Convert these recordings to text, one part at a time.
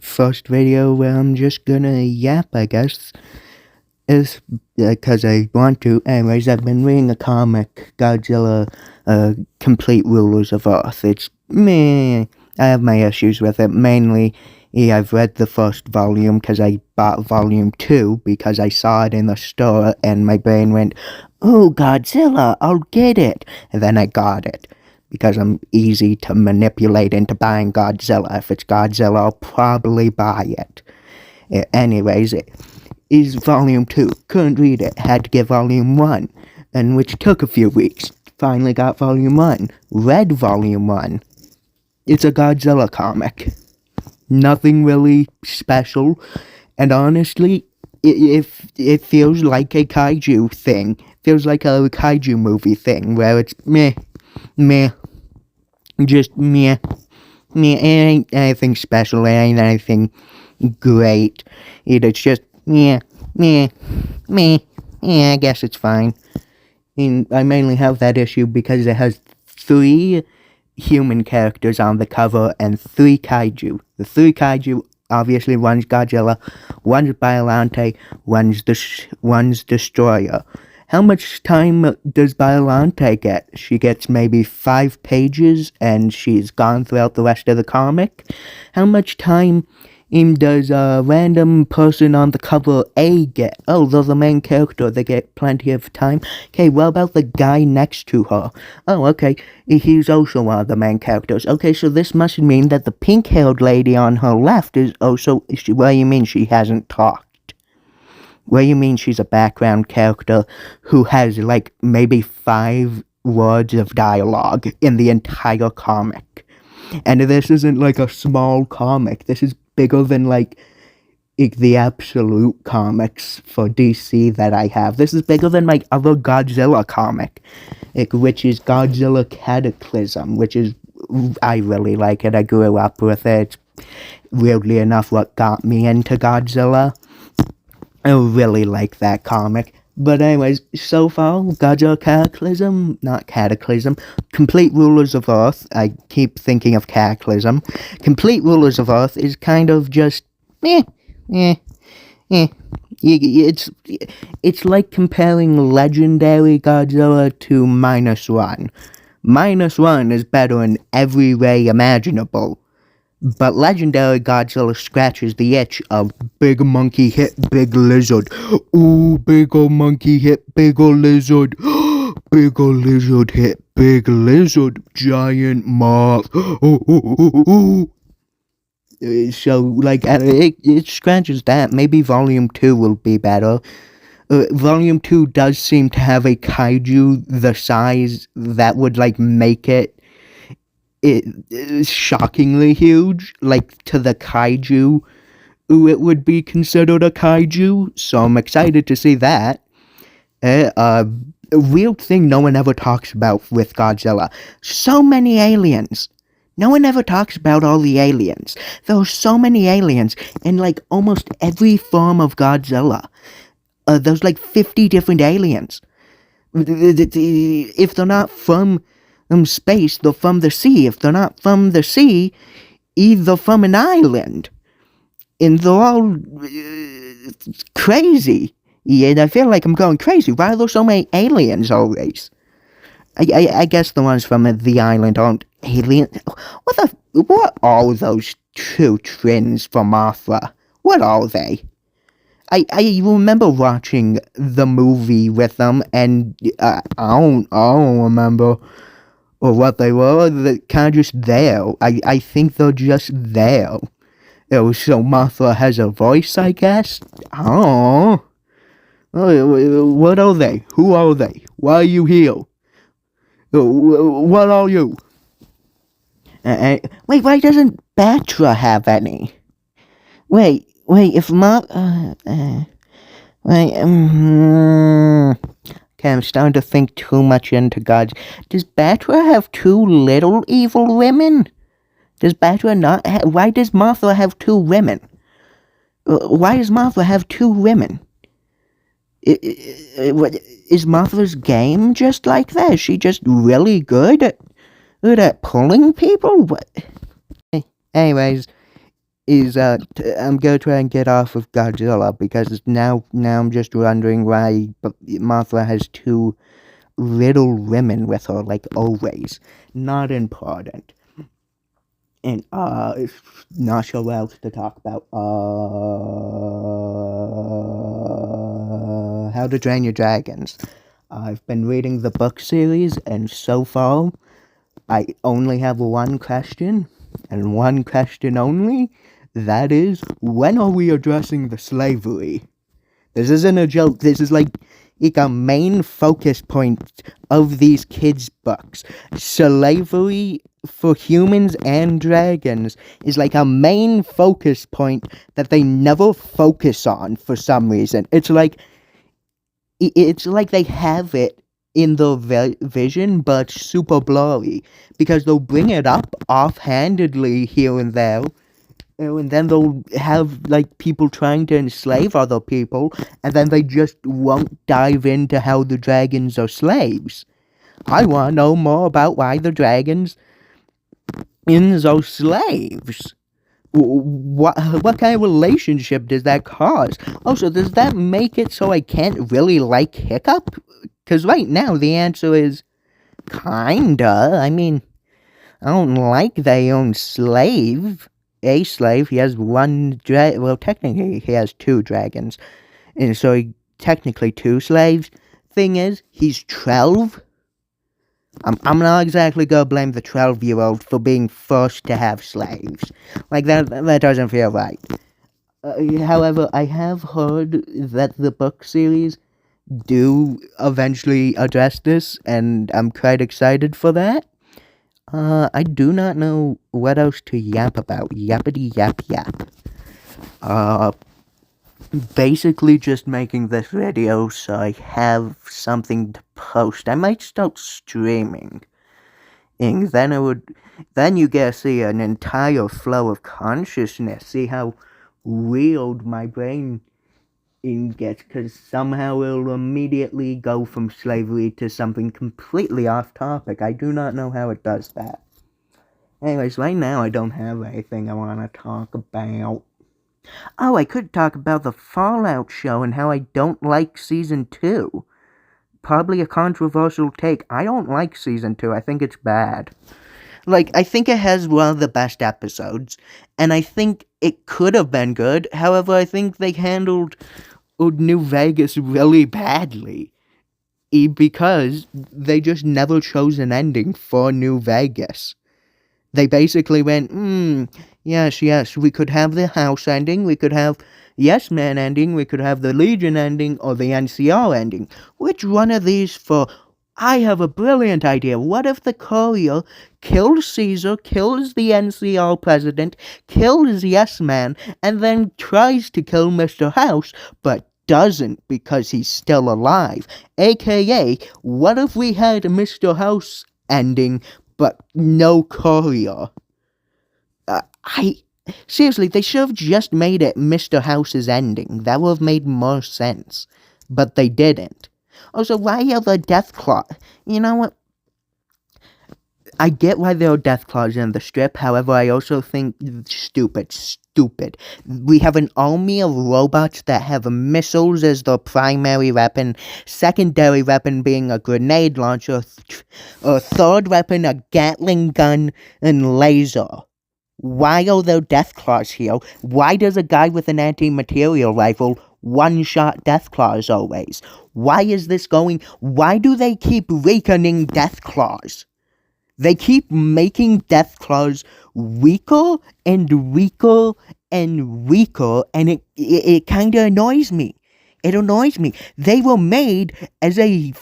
first video where I'm just gonna yap, I guess. Is because I want to. Anyways, I've been reading a comic, Godzilla, Complete Rulers of Earth. It's meh. I have my issues with it. Mainly, I've read the first volume because I bought volume 2 because I saw it in the store and my brain went, "Oh, Godzilla, I'll get it." And then I got it because I'm easy to manipulate into buying Godzilla. If it's Godzilla, I'll probably buy it. Anyways, it is volume 2. Couldn't read it. Had to get volume 1, and which took a few weeks. Finally got volume 1. Read volume 1. It's a Godzilla comic. Nothing really special, and honestly, it feels like a kaiju thing. Feels like a kaiju movie thing, where it's meh, meh, just meh, meh. It ain't anything special, it ain't anything great. It's just meh, meh, meh. Yeah, I guess it's fine. And I mainly have that issue because it has 3 human characters on the cover and 3 kaiju. The 3 kaiju, obviously, one's Godzilla, one's Biollante, one's Destroyer. How much time does Biollante get? She gets maybe 5 pages and she's gone throughout the rest of the comic. How much time does a random person on the cover A get? Oh, they're the main character, they get plenty of time. Okay, what about the guy next to her? Oh, okay, he's also one of the main characters. Okay, so this must mean that the pink-haired lady on her left is also... What do you mean she hasn't talked? What do you mean she's a background character who has, like, maybe 5 words of dialogue in the entire comic? And this isn't like a small comic. This is bigger than like the absolute comics for DC that I have. This is bigger than my other Godzilla comic, which is Godzilla Cataclysm, which is, I really like it. I grew up with it. It's weirdly enough what got me into Godzilla. I really like that comic. But anyways, so far, Godzilla Cataclysm, not Cataclysm, Complete Rulers of Earth, I keep thinking of Cataclysm, Complete Rulers of Earth is kind of just, it's like comparing Legendary Godzilla to -1. -1 is better in every way imaginable. But Legendary Godzilla scratches the itch of big monkey hit big lizard. Ooh, bigger monkey hit bigger lizard. Bigger lizard hit big lizard. Giant moth. So, like, it scratches that. Maybe Volume 2 will be better. Volume 2 does seem to have a kaiju the size that would, like, make it is shockingly huge, like to the kaiju it would be considered a kaiju, so I'm excited to see that. A weird thing no one ever talks about with Godzilla. So many aliens. No one ever talks about all the aliens. There are so many aliens in like almost every form of Godzilla. There's like 50 different aliens. If they're not from space, they're from the sea. If they're not from the sea, either from an island. And they're all crazy. And I feel like I'm going crazy. Why are there so many aliens always? I guess the ones from the island aren't aliens. What are those 2 twins from Mothra? What are they? I remember watching the movie with them, and I don't remember or what they were. They're kind of just there. I think they're just there. So Mothra has a voice, I guess? Oh. What are they? Who are they? Why are you here? What are you? Wait, why doesn't Batra have any? Wait, if okay, I'm starting to think too much into gods. Does Batra have 2 little evil women? Does Batra not why does Mothra have 2 women? Why does Mothra have 2 women? Is Mothra's game just like that? Is she just really good at pulling people? What? Anyways, is I'm gonna try and get off of Godzilla because now I'm just wondering why Mothra has two little women with her, like always. Not important. And not sure what else to talk about. How to Train Your Dragons. I've been reading the book series, and so far, I only have one question, and one question only. That is, when are we addressing the slavery? This isn't a joke. This is like a main focus point of these kids' books. Slavery for humans and dragons is like a main focus point that they never focus on for some reason. It's like they have it in the vision, but super blurry, because they'll bring it up offhandedly here and there, and then they'll have like people trying to enslave other people, and then they just won't dive into how the dragons are slaves. I want to know more about why the dragons are slaves. What kind of relationship does that cause? Also, does that make it so I can't really like Hiccup? Because right now the answer is kinda. I mean, I don't like they own a slave. He has one well, technically he has two dragons, and so technically two slaves. Thing is, he's 12. I'm not exactly gonna blame the 12-year-old for being forced to have slaves. Like, that doesn't feel right. However, I have heard that the book series do eventually address this, and I'm quite excited for that. I do not know what else to yap about. Yappity yap yap. Uh, Basically just making this video so I have something to post. I might start streaming. And then you get to see an entire flow of consciousness. See how weird my brain gets, because somehow it'll immediately go from slavery to something completely off topic. I do not know how it does that. Anyways, right now I don't have anything I want to talk about. Oh, I could talk about the Fallout show and how I don't like Season 2. Probably a controversial take. I don't like Season 2. I think it's bad. Like, I think it has one of the best episodes, and I think it could have been good. However, I think they handled New Vegas really badly, because they just never chose an ending for New Vegas. They basically went, yes, we could have the house ending, we could have Yes Man ending, we could have the Legion ending, or the NCR ending. Which one of these for... I have a brilliant idea. What if the courier kills Caesar, kills the NCR president, kills Yes Man, and then tries to kill Mr. House, but doesn't because he's still alive? AKA, what if we had Mr. House ending, but no courier? Seriously, they should have just made it Mr. House's ending. That would have made more sense. But they didn't. Also, why are the death claws? You know what? I get why there are death claws in the strip. However, I also think stupid. We have an army of robots that have missiles as their primary weapon, secondary weapon being a grenade launcher, a third weapon a Gatling gun and laser. Why are there death claws here? Why does a guy with an anti-material rifle one-shot death claws always? Why is this going? Why do they keep weakening death claws? They keep making death claws weaker and weaker and weaker, and it kind of annoys me. It annoys me. They were made as a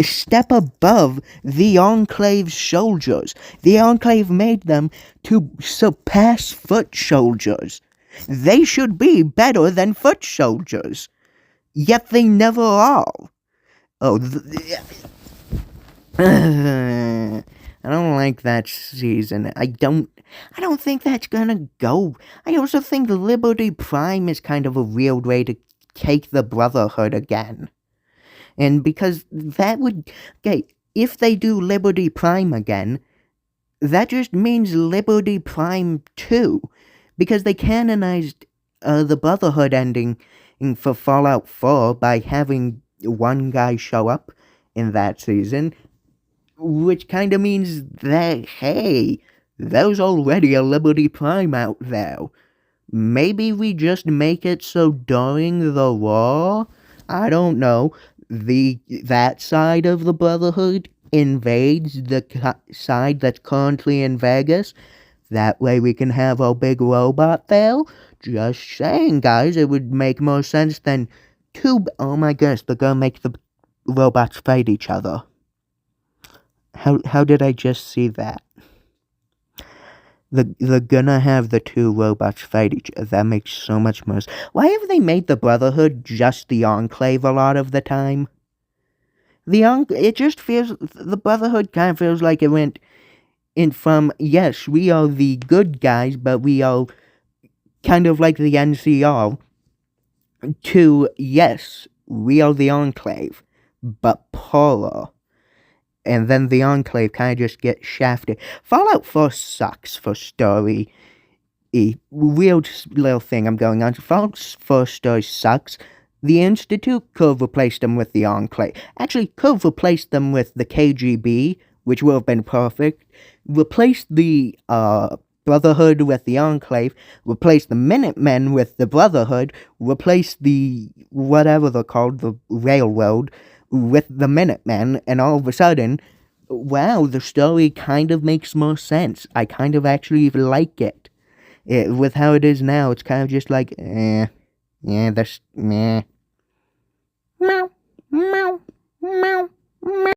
step above the Enclave's soldiers. The Enclave made them to surpass foot soldiers. They should be better than foot soldiers. Yet they never are. Oh, I don't like that season. I don't think that's gonna go. I also think Liberty Prime is kind of a weird way to take the Brotherhood again. And because that would... Okay, if they do Liberty Prime again, that just means Liberty Prime 2. because they canonized the Brotherhood ending for Fallout 4 by having one guy show up in that season, which kind of means that, hey, there's already a Liberty Prime out there. Maybe we just make it so during the war, I don't know, that side of the Brotherhood invades the side that's currently in Vegas. That way we can have our big robot there. Just saying, guys, it would make more sense than two. Oh my goodness, they're gonna make the robots fight each other. How did I just see that? They're gonna have the two robots fight each other. That makes so much more sense. Why have they made the Brotherhood just the Enclave a lot of the time? It just feels, the Brotherhood kind of feels like it went in from, yes, we are the good guys, but we are kind of like the NCR, to, yes, we are the Enclave, but poorer. And then the Enclave kind of just gets shafted. Fallout 4 sucks for story. Weird little thing I'm going on. Fallout 4 story sucks. The Institute could have replaced them with the Enclave. Actually, could have replaced them with the KGB, which would have been perfect. Replace the Brotherhood with the Enclave. Replace the Minutemen with the Brotherhood. Replace the whatever they're called, the Railroad, with the Minutemen, and all of a sudden, wow, the story kind of makes more sense. I kind of actually like it. With how it is now, it's kind of just like, yeah, that's, meh. Meow, meow, meow, meow.